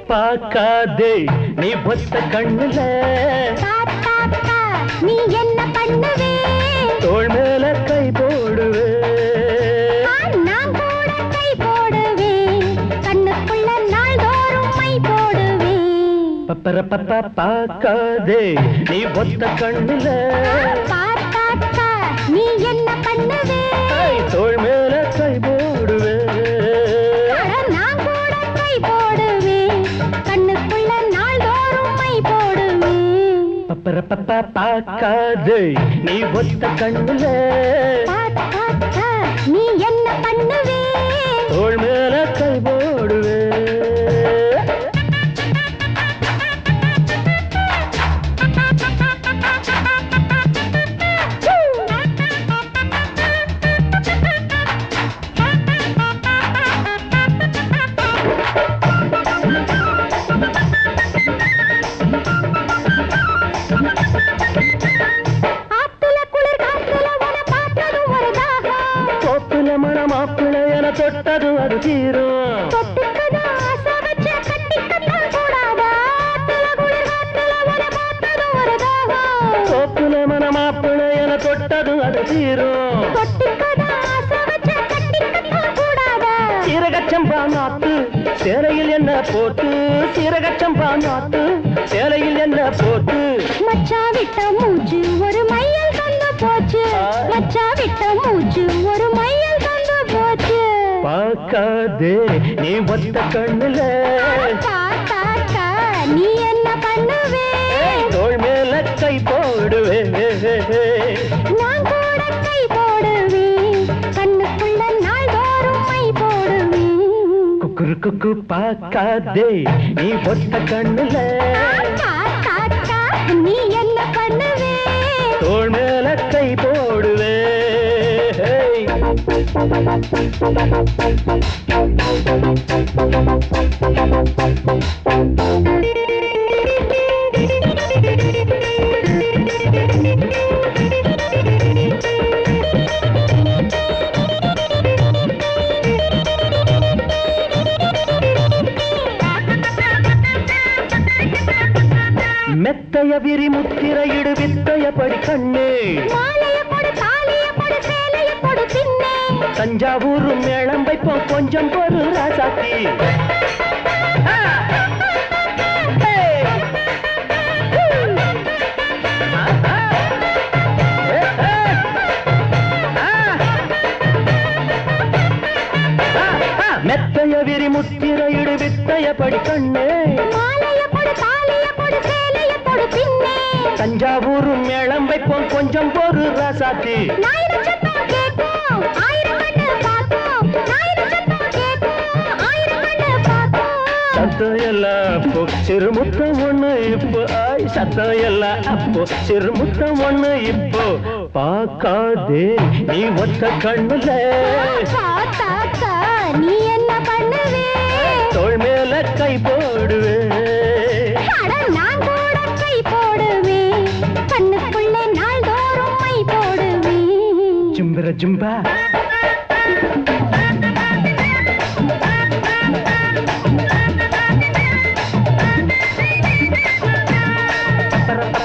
பார்க்காதே நீ ஒத்த கண்ணுல நீ என்ன பண்ணுவே தோள் மேல கை போடுவே நான் கூட கை போடுவே கண்ணுக்குள்ள நாள்தோறும் மை போடுவே பப்பர பப்பா பார்க்காதே நீ ஒத்த கண்ணுல பார்த்தாக்கா நீ என்ன பண்ணுவே தோள் மேல கை போடுவே நான் கூட கை போடுவே கண்ணுக்குள்ள நாள்தோறும் மை போடுவே பப்பர பப்பா பார்க்காதே நீ ஒத்த கண்ணுல பார்த்தாக்கா நீ என்ன பண்ணுவே தோள் மேல கை போடுவே தொட்டது அது தீரும் கோப்புல மனமாப்பிள என தொட்டது அது தீரும் சீரகச்சம்பா நாத்து சேலையில் என்ன போட்டு சீரகச்சம்பா நாத்து சேலையில் என்ன போட்டு மச்சா விட்ட மூச்சு ஒரு மையல் தந்து போச்சு மச்சா விட்ட மூச்சு ஒரு மையல் தந்து போச்சு பார்க்காதே நீ ஒத்த கண்ணுல நீ என்ன பண்ணுவே தோள் மேல கை போடுவே நான் கூட கை போடுவே கண்ணுக்குள்ள நாள்தோறும் மை போடுவே குக்குரு குக்கு பார்க்காதே நீ ஒத்த கண்ணுல நீ என்ன பண்ணுவே தோள் மேல கை போடுவே மெத்தைய விரி முத்திரையிடு வித்தைய படி கண்ணே தஞ்சாவூர் மேளம் வைப்போம் கொஞ்சம் பொரு ராசாத்தி மெத்தைய விரி முத்திரையிடு வித்தைய படி கண்ணே தஞ்சாவூர் மேளம் வைப்போம் கொஞ்சம் பொரு ராசாத்தி சத்தம் எல்லாம் அப்போ சிறுமுத்தம் ஒண்ணு இப்போ ஆய் சத்தம் எல்லாம் அப்போ சிறுமுத்தம் ஒண்ணு இப்போ பார்க்காதே நீ ஒத்த கண்ணுல நீ என்ன பண்ணுவே தோள் மேல கை போடுவே நான் கூட கை போடுவே கண்ணுக்குள்ளே நாள்தோறும் மை போடுவே ஜும்பர ஜும்பா பர